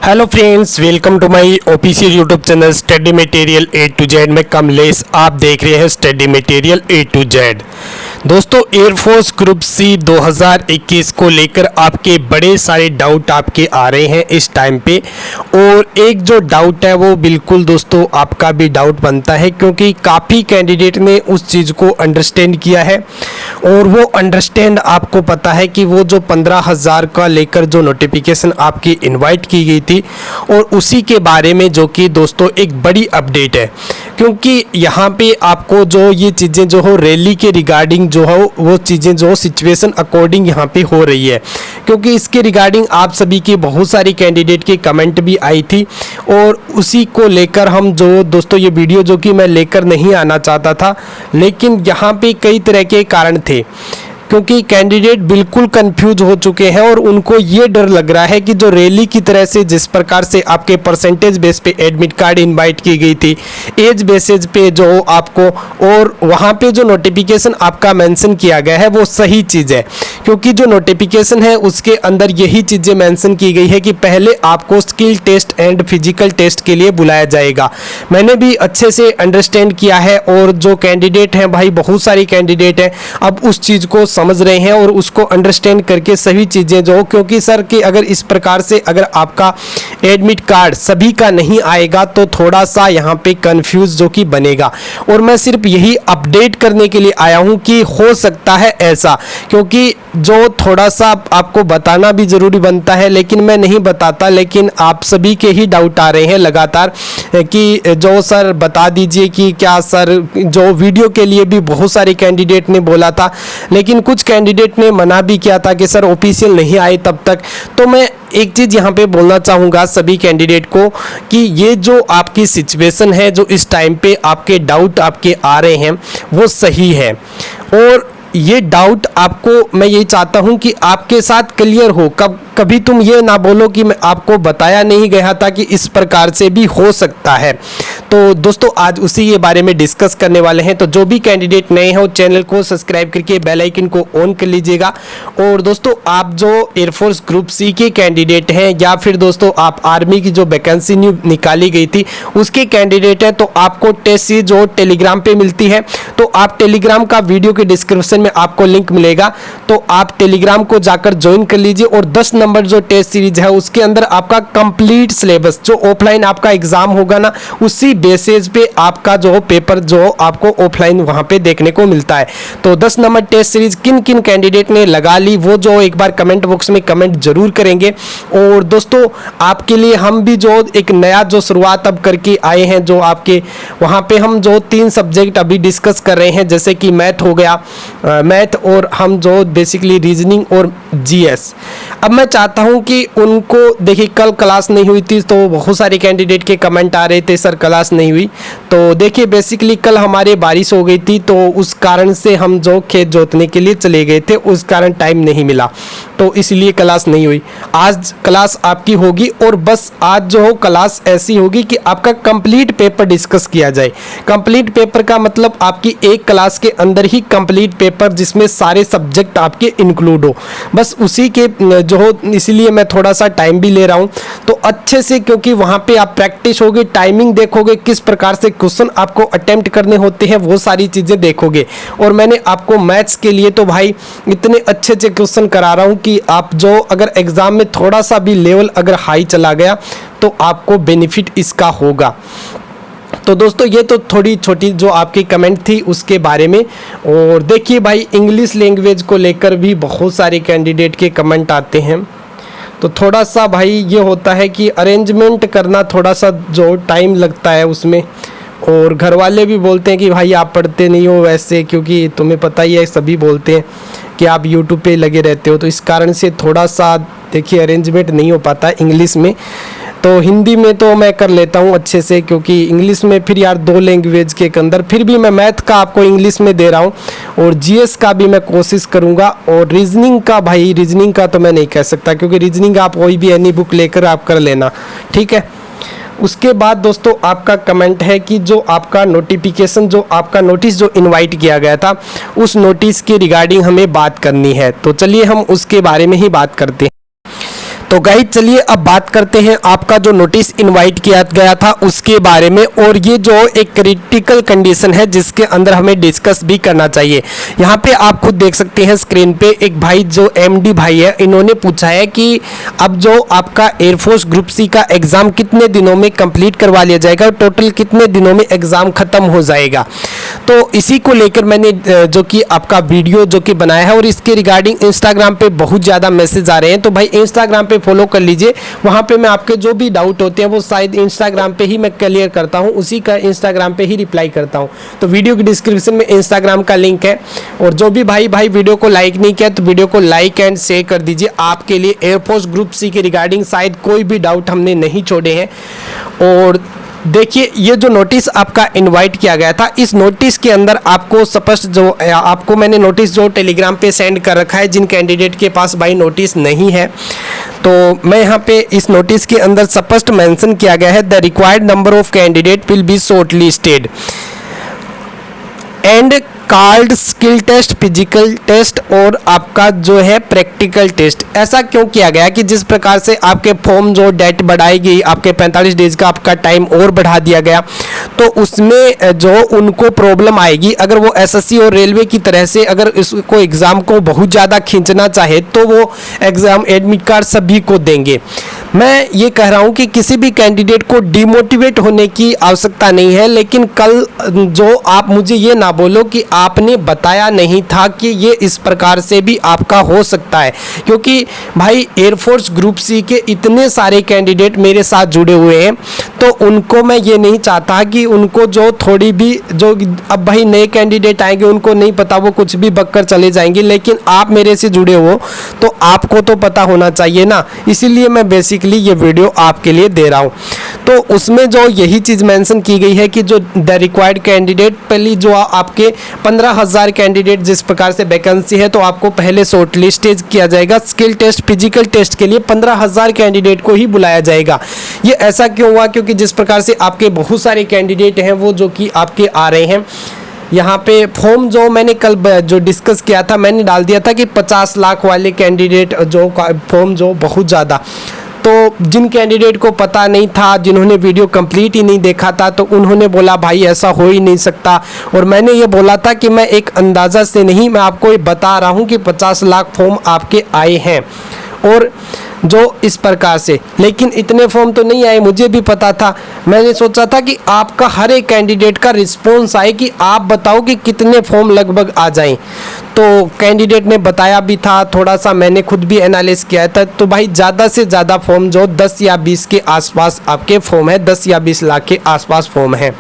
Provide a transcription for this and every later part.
Hello friends, welcome to my official YouTube channel study material A to Z में कमलेश। आप देख रहे हैं study material A to Z. दोस्तों, एयरफोर्स ग्रुप सी 2021 को लेकर आपके बड़े सारे डाउट आपके आ रहे हैं इस टाइम पे। और एक जो डाउट है वो बिल्कुल दोस्तों आपका भी डाउट बनता है, क्योंकि काफ़ी कैंडिडेट ने उस चीज़ को अंडरस्टैंड किया है। और वो अंडरस्टैंड आपको पता है कि वो जो 15,000 का लेकर जो नोटिफिकेशन आपकी इनवाइट की गई थी, और उसी के बारे में जो कि दोस्तों एक बड़ी अपडेट है। क्योंकि यहाँ पे आपको जो ये चीज़ें जो हो रैली के रिगार्डिंग जो हो वो चीज़ें जो सिचुएशन अकॉर्डिंग यहाँ पे हो रही है, क्योंकि इसके रिगार्डिंग आप सभी की बहुत सारी कैंडिडेट की कमेंट भी आई थी। और उसी को लेकर हम जो दोस्तों ये वीडियो जो कि मैं लेकर नहीं आना चाहता था, लेकिन यहाँ पे कई तरह के कारण थे, क्योंकि कैंडिडेट बिल्कुल कंफ्यूज हो चुके हैं और उनको ये डर लग रहा है कि जो रैली की तरह से जिस प्रकार से आपके परसेंटेज बेस पे एडमिट कार्ड इनवाइट की गई थी, एज बेसिस पे जो आपको, और वहाँ पे जो नोटिफिकेशन आपका मेंशन किया गया है वो सही चीज़ है। क्योंकि जो नोटिफिकेशन है उसके अंदर यही चीज़ें मेंशन की गई है कि पहले आपको skill test and physical test के लिए बुलाया जाएगा। मैंने भी अच्छे से अंडरस्टैंड किया है, और जो कैंडिडेट हैं भाई, बहुत सारी कैंडिडेट हैं, अब उस चीज़ को समझ रहे हैं और उसको अंडरस्टैंड करके सभी चीज़ें जो, क्योंकि सर कि अगर इस प्रकार से अगर आपका एडमिट कार्ड सभी का नहीं आएगा तो थोड़ा सा यहाँ पे कंफ्यूज जो कि बनेगा। और मैं सिर्फ यही अपडेट करने के लिए आया हूँ कि हो सकता है ऐसा, क्योंकि जो थोड़ा सा आपको बताना भी ज़रूरी बनता है, लेकिन मैं नहीं बताता। लेकिन आप सभी के ही डाउट आ रहे हैं लगातार कि जो सर बता दीजिए कि क्या सर, जो वीडियो के लिए भी बहुत सारे कैंडिडेट ने बोला था, लेकिन कुछ कैंडिडेट ने मना भी किया था कि सर ऑफिशियल नहीं आए तब तक। तो मैं एक चीज़ यहाँ पे बोलना चाहूँगा सभी कैंडिडेट को कि ये जो आपकी सिचुएशन है, जो इस टाइम पे आपके डाउट आपके आ रहे हैं वो सही है। और ये डाउट आपको मैं यही चाहता हूँ कि आपके साथ क्लियर हो। कभी तुम ये ना बोलो कि मैं आपको बताया नहीं गया था कि इस प्रकार से भी हो सकता है। तो दोस्तों आज उसी के बारे में डिस्कस करने वाले हैं। तो जो भी कैंडिडेट नए हैं वो चैनल को सब्सक्राइब करके बेल आइकन को ऑन कर लीजिएगा। और दोस्तों आप जो एयरफोर्स ग्रुप सी के कैंडिडेट हैं, या फिर दोस्तों आप आर्मी की जो वैकेंसी निकाली गई थी उसके कैंडिडेट हैं, तो आपको टेस्ट सीरीज जो टेलीग्राम पे मिलती है, तो आप टेलीग्राम का वीडियो के डिस्क्रिप्शन में आपको लिंक मिलेगा, तो आप टेलीग्राम को जाकर ज्वाइन कर लीजिए। और 10 नंबर जो टेस्ट सीरीज है उसके अंदर आपका कंप्लीट सिलेबस, जो ऑफलाइन आपका एग्जाम होगा ना, उसी बेसिस पे आपका जो पेपर जो आपको ऑफलाइन वहां पे देखने को मिलता है। तो 10 नंबर टेस्ट सीरीज किन किन कैंडिडेट ने लगा ली वो जो एक बार कमेंट बॉक्स में कमेंट जरूर करेंगे। और दोस्तों आपके लिए हम भी जो एक नया जो शुरुआत अब करके आए हैं, जो आपके वहां पे हम जो 3 सब्जेक्ट अभी डिस्कस कर रहे हैं, जैसे कि मैथ हो गया, मैथ, और हम जो बेसिकली रीजनिंग और जीएस। अब मैं चाहता हूं कि उनको देखिए, कल क्लास नहीं हुई थी तो बहुत सारे कैंडिडेट के कमेंट आ रहे थे सर क्लास नहीं हुई। तो देखिए बेसिकली कल हमारे बारिश हो गई थी, तो उस कारण से हम जो खेत जोतने के लिए चले गए थे, उस कारण टाइम नहीं मिला, तो इसलिए क्लास नहीं हुई। आज क्लास आपकी होगी, और बस आज जो हो क्लास ऐसी होगी कि आपका कंप्लीट पेपर डिस्कस किया जाए। कंप्लीट पेपर का मतलब आपकी एक क्लास के अंदर ही कंप्लीट पेपर जिसमें सारे सब्जेक्ट आपके इंक्लूड हो, बस उसी के जो हो, इसलिए मैं थोड़ा सा टाइम भी ले रहा हूँ तो अच्छे से, क्योंकि वहाँ पे आप प्रैक्टिस होगी, टाइमिंग देखोगे, किस प्रकार से क्वेश्चन आपको अटेम्प्ट करने होते हैं वो सारी चीज़ें देखोगे। और मैंने आपको मैथ्स के लिए तो भाई इतने अच्छे अच्छे क्वेश्चन करा रहा हूँ कि आप जो अगर एग्ज़ाम में थोड़ा सा भी लेवल अगर हाई चला गया तो आपको बेनिफिट इसका होगा। तो दोस्तों ये तो थोड़ी छोटी जो आपकी कमेंट थी उसके बारे में। और देखिए भाई, इंग्लिश लैंग्वेज को लेकर भी बहुत सारे कैंडिडेट के कमेंट आते हैं, तो थोड़ा सा भाई ये होता है कि अरेंजमेंट करना थोड़ा सा जो टाइम लगता है उसमें। और घर वाले भी बोलते हैं कि भाई आप पढ़ते नहीं हो वैसे, क्योंकि तुम्हें पता ही है, सभी बोलते हैं कि आप यूट्यूब पे लगे रहते हो, तो इस कारण से थोड़ा सा देखिए अरेंजमेंट नहीं हो पाता इंग्लिश में। तो हिंदी में तो मैं कर लेता हूँ अच्छे से, क्योंकि इंग्लिश में फिर यार 2 लैंग्वेज के अंदर फिर भी मैं मैथ का आपको इंग्लिश में दे रहा हूँ, और जीएस का भी मैं कोशिश करूँगा। और रीजनिंग का भाई, रीजनिंग का तो मैं नहीं कह सकता, क्योंकि रीजनिंग आप कोई भी एनी बुक लेकर आप कर लेना, ठीक है। उसके बाद दोस्तों आपका कमेंट है कि जो आपका नोटिफिकेशन, जो आपका नोटिस जो इनवाइट किया गया था, उस नोटिस के रिगार्डिंग हमें बात करनी है। तो चलिए हम उसके बारे में ही बात करते हैं। तो गाइस चलिए अब बात करते हैं आपका जो नोटिस इनवाइट किया गया था उसके बारे में, और ये जो एक क्रिटिकल कंडीशन है जिसके अंदर हमें डिस्कस भी करना चाहिए। यहाँ पे आप खुद देख सकते हैं स्क्रीन पे, एक भाई जो एमडी भाई है, इन्होंने पूछा है कि अब जो आपका एयरफोर्स ग्रुप सी का एग्ज़ाम कितने दिनों में कंप्लीट करवा लिया जाएगा, टोटल कितने दिनों में एग्ज़ाम ख़त्म हो जाएगा। तो इसी को लेकर मैंने जो कि आपका वीडियो जो कि बनाया है, और इसके रिगार्डिंग इंस्टाग्राम पे बहुत ज़्यादा मैसेज आ रहे हैं, तो भाई इंस्टाग्राम पे फॉलो कर लीजिए। वहाँ पे मैं आपके जो भी डाउट होते हैं वो शायद इंस्टाग्राम पे ही मैं क्लियर करता हूँ, उसी का इंस्टाग्राम पे ही रिप्लाई करता हूँ। तो वीडियो की डिस्क्रिप्शन में इंस्टाग्राम का लिंक है, और जो भी भाई वीडियो को लाइक नहीं किया तो वीडियो को लाइक एंड शेयर कर दीजिए। आपके लिए एयरफोर्स ग्रुप सी के रिगार्डिंग शायद कोई भी डाउट हमने नहीं छोड़े हैं। और देखिए ये जो नोटिस आपका इनवाइट किया गया था, इस नोटिस के अंदर आपको स्पष्ट जो आपको मैंने नोटिस जो टेलीग्राम पे सेंड कर रखा है, जिन कैंडिडेट के पास भाई नोटिस नहीं है, तो मैं यहाँ पे इस नोटिस के अंदर स्पष्ट मेंशन किया गया है, the required number of candidate will be shortlisted and card skill test, physical test और आपका जो है प्रैक्टिकल टेस्ट। ऐसा क्यों किया गया कि जिस प्रकार से आपके फॉर्म जो डेट बढ़ाई गई, आपके 45 डेज का आपका टाइम और बढ़ा दिया गया, तो उसमें जो उनको प्रॉब्लम आएगी, अगर वो एसएससी और रेलवे की तरह से अगर इसको एग्ज़ाम को बहुत ज़्यादा खींचना चाहे तो वो एग्ज़ाम एडमिट कार्ड सभी को देंगे। मैं ये कह रहा हूँ कि किसी भी कैंडिडेट को डिमोटिवेट होने की आवश्यकता नहीं है, लेकिन कल जो आप मुझे ये ना बोलो कि आपने बताया नहीं था कि ये इस प्रकार से भी आपका हो सकता है, क्योंकि भाई एयरफोर्स ग्रुप सी के इतने सारे कैंडिडेट मेरे साथ जुड़े हुए हैं, तो उनको मैं ये नहीं चाहता कि उनको जो थोड़ी भी जो अब भाई नए कैंडिडेट आएंगे उनको नहीं पता, वो कुछ भी बककर चले जाएंगे, लेकिन आप मेरे से जुड़े हो तो आपको तो पता होना चाहिए ना, इसीलिए मैं बेसिकली ये वीडियो आपके लिए दे रहा हूँ। तो उसमें जो यही चीज़ मेंशन की गई है कि जो द रिक्वायर्ड कैंडिडेट, पहली जो आपके 15,000 कैंडिडेट जिस प्रकार से वैकेंसी है, तो आपको पहले शॉर्ट लिस्टेज किया जाएगा। स्किल टेस्ट, फिजिकल टेस्ट के लिए 15,000 कैंडिडेट को ही बुलाया जाएगा। ये ऐसा क्यों हुआ? क्योंकि जिस प्रकार से आपके बहुत सारे कैंडिडेट हैं वो जो कि आपके आ रहे हैं, यहाँ पे फॉर्म जो मैंने कल जो डिस्कस किया था, मैंने डाल दिया था कि 50 लाख वाले कैंडिडेट जो फॉर्म जो बहुत ज़्यादा, तो जिन कैंडिडेट को पता नहीं था, जिन्होंने वीडियो कंप्लीट ही नहीं देखा था, तो उन्होंने बोला भाई ऐसा हो ही नहीं सकता। और मैंने ये बोला था कि मैं एक अंदाज़ा से नहीं, मैं आपको ये बता रहा हूँ कि 50 लाख फॉर्म आपके आए हैं, और जो इस प्रकार से, लेकिन इतने फॉर्म तो नहीं आए, मुझे भी पता था। मैंने सोचा था कि आपका हर एक कैंडिडेट का रिस्पॉन्स आए कि आप बताओ कि कितने फॉर्म लगभग आ जाएं। तो कैंडिडेट ने बताया भी था, थोड़ा सा मैंने खुद भी एनालिसिस किया था, तो भाई ज़्यादा से ज़्यादा फॉर्म जो 10 या 20 के आसपास आपके फॉर्म है, 10 या 20 लाख के आसपास फॉर्म है,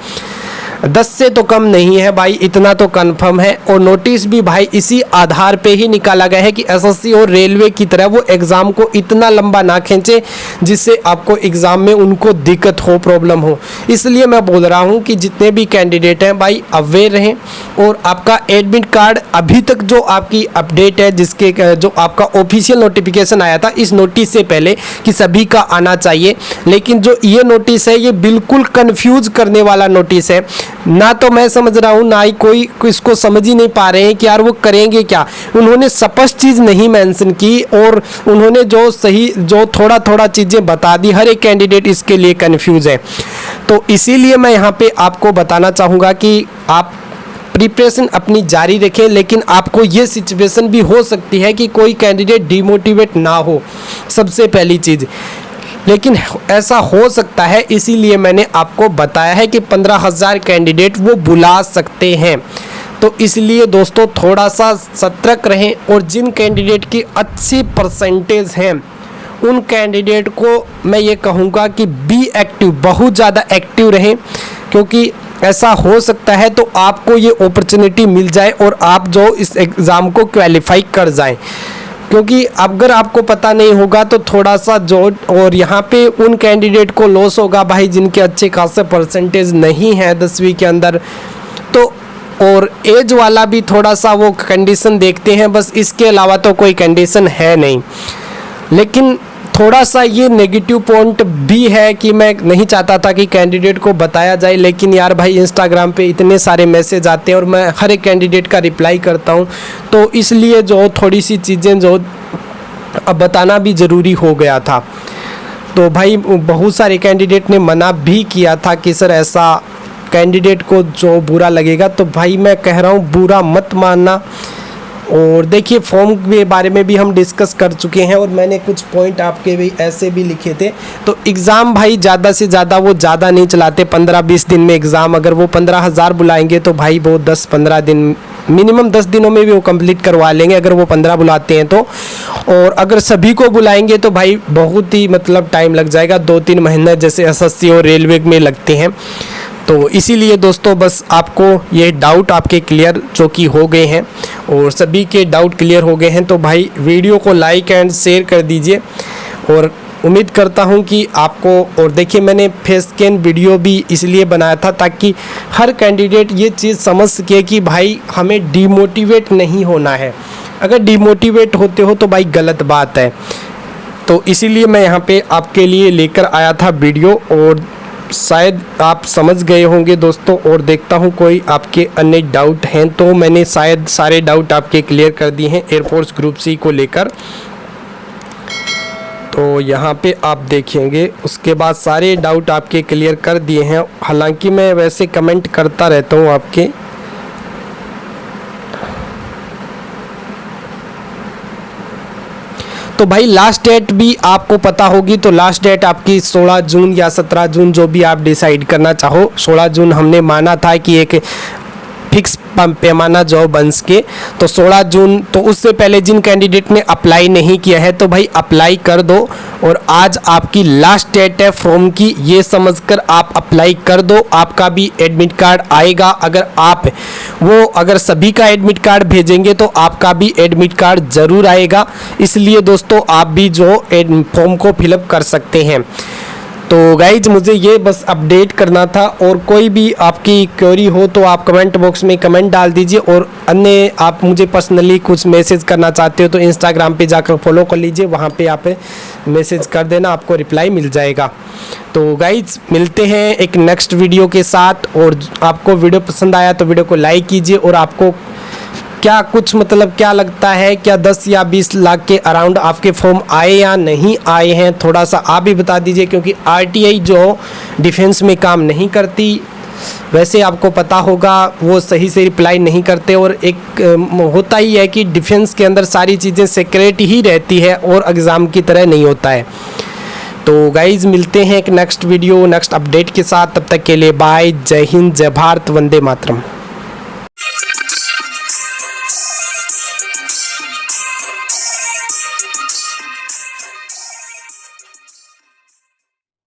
10 से तो कम नहीं है भाई, इतना तो कंफर्म है। और नोटिस भी भाई इसी आधार पे ही निकाला गया है कि एसएससी और रेलवे की तरह वो एग्ज़ाम को इतना लंबा ना खींचे जिससे आपको एग्ज़ाम में उनको दिक्कत हो, प्रॉब्लम हो। इसलिए मैं बोल रहा हूँ कि जितने भी कैंडिडेट हैं भाई अवेयर रहें, और आपका एडमिट कार्ड अभी तक जो आपकी अपडेट है, जिसके जो आपका ऑफिशियल नोटिफिकेशन आया था इस नोटिस से पहले कि सभी का आना चाहिए, लेकिन जो ये नोटिस है ये बिल्कुल कन्फ्यूज़ करने वाला नोटिस है। ना तो मैं समझ रहा हूँ, ना ही कोई इसको समझ ही नहीं पा रहे हैं कि यार वो करेंगे क्या। उन्होंने स्पष्ट चीज़ नहीं मेंशन की, और उन्होंने जो सही जो थोड़ा थोड़ा चीज़ें बता दी, हर एक कैंडिडेट इसके लिए कंफ्यूज है। तो इसीलिए मैं यहाँ पे आपको बताना चाहूँगा कि आप प्रिपरेशन अपनी जारी रखें, लेकिन आपको ये सिचुएशन भी हो सकती है कि कोई कैंडिडेट डिमोटिवेट ना हो, सबसे पहली चीज़, लेकिन ऐसा हो सकता है, इसीलिए मैंने आपको बताया है कि 15,000 कैंडिडेट वो बुला सकते हैं। तो इसलिए दोस्तों थोड़ा सा सतर्क रहें, और जिन कैंडिडेट की अच्छी परसेंटेज हैं उन कैंडिडेट को मैं ये कहूँगा कि बी एक्टिव, बहुत ज़्यादा एक्टिव रहें, क्योंकि ऐसा हो सकता है तो आपको ये अपॉर्चुनिटी मिल जाए और आप जो इस एग्ज़ाम को क्वालिफाई कर जाएं। क्योंकि अगर आपको पता नहीं होगा तो थोड़ा सा जो, और यहाँ पे उन कैंडिडेट को लॉस होगा भाई जिनके अच्छे खासे परसेंटेज नहीं है 10वीं के अंदर। तो और एज वाला भी थोड़ा सा वो कंडीशन देखते हैं, बस इसके अलावा तो कोई कंडीशन है नहीं। लेकिन थोड़ा सा ये नेगेटिव पॉइंट भी है कि मैं नहीं चाहता था कि कैंडिडेट को बताया जाए, लेकिन यार भाई इंस्टाग्राम पे इतने सारे मैसेज आते हैं और मैं हर एक कैंडिडेट का रिप्लाई करता हूँ, तो इसलिए जो थोड़ी सी चीज़ें जो अब बताना भी ज़रूरी हो गया था। तो भाई बहुत सारे कैंडिडेट ने मना भी किया था कि सर ऐसा कैंडिडेट को जो बुरा लगेगा, तो भाई मैं कह रहा हूँ बुरा मत मानना। और देखिए फॉर्म के बारे में भी हम डिस्कस कर चुके हैं और मैंने कुछ पॉइंट आपके भी ऐसे भी लिखे थे। तो एग्ज़ाम भाई ज़्यादा से ज़्यादा वो ज़्यादा नहीं चलाते, 15-20 दिन में एग्ज़ाम। अगर वो 15,000 बुलाएंगे तो भाई वो 10-15 दिन, मिनिमम 10 दिनों में भी वो कंप्लीट करवा लेंगे अगर वो 15 बुलाते हैं तो। और अगर सभी को बुलाएंगे तो भाई बहुत ही मतलब टाइम लग जाएगा, 2-3 महीने जैसे एसएससी और रेलवे में लगते हैं। तो इसीलिए दोस्तों बस आपको ये डाउट आपके क्लियर जो कि हो गए हैं और सभी के डाउट क्लियर हो गए हैं, तो भाई वीडियो को लाइक एंड शेयर कर दीजिए। और उम्मीद करता हूं कि आपको, और देखिए मैंने फेस स्कैन वीडियो भी इसलिए बनाया था ताकि हर कैंडिडेट ये चीज़ समझ सके कि भाई हमें डिमोटिवेट नहीं होना है। अगर डिमोटिवेट होते हो तो भाई गलत बात है। तो इसीलिए मैं यहाँ पे आपके लिए लेकर आया था वीडियो, और शायद आप समझ गए होंगे दोस्तों। और देखता हूँ कोई आपके अन्य डाउट हैं तो मैंने शायद सारे डाउट आपके क्लियर कर दिए हैं एयरफोर्स ग्रुप सी को लेकर। तो यहाँ पे आप देखेंगे उसके बाद सारे डाउट आपके क्लियर कर दिए हैं। हालांकि मैं वैसे कमेंट करता रहता हूँ आपके। तो भाई लास्ट डेट भी आपको पता होगी, तो लास्ट डेट आपकी 16 जून या 17 जून जो भी आप डिसाइड करना चाहो। 16 जून हमने माना था कि एक फिक्स पैमाना जॉब बन सके, तो 16 जून। तो उससे पहले जिन कैंडिडेट ने अप्लाई नहीं किया है तो भाई अप्लाई कर दो, और आज आपकी लास्ट डेट है फॉर्म की, ये समझकर आप अप्लाई कर दो। आपका भी एडमिट कार्ड आएगा। अगर सभी का एडमिट कार्ड भेजेंगे तो आपका भी एडमिट कार्ड ज़रूर आएगा। इसलिए दोस्तों आप भी जो फॉर्म को फिलअप कर सकते हैं। तो गाइज मुझे ये बस अपडेट करना था, और कोई भी आपकी क्वेरी हो तो आप कमेंट बॉक्स में कमेंट डाल दीजिए। और अन्य आप मुझे पर्सनली कुछ मैसेज करना चाहते हो तो इंस्टाग्राम पे जाकर फॉलो कर लीजिए, वहाँ पे आप मैसेज कर देना, आपको रिप्लाई मिल जाएगा। तो गाइज मिलते हैं एक नेक्स्ट वीडियो के साथ। और आपको वीडियो पसंद आया तो वीडियो को लाइक कीजिए। और आपको क्या कुछ मतलब क्या लगता है, क्या 10 या 20 लाख के अराउंड आपके फॉर्म आए या नहीं आए हैं, थोड़ा सा आप भी बता दीजिए। क्योंकि आरटीआई जो डिफेंस में काम नहीं करती, वैसे आपको पता होगा वो सही से रिप्लाई नहीं करते। और एक होता ही है कि डिफेंस के अंदर सारी चीज़ें सीक्रेट ही रहती है और एग्ज़ाम की तरह नहीं होता है। तो गाइज मिलते हैं एक नेक्स्ट वीडियो नेक्स्ट अपडेट के साथ। तब तक के लिए बाय, जय हिंद, जय भारत, वंदे मातरम।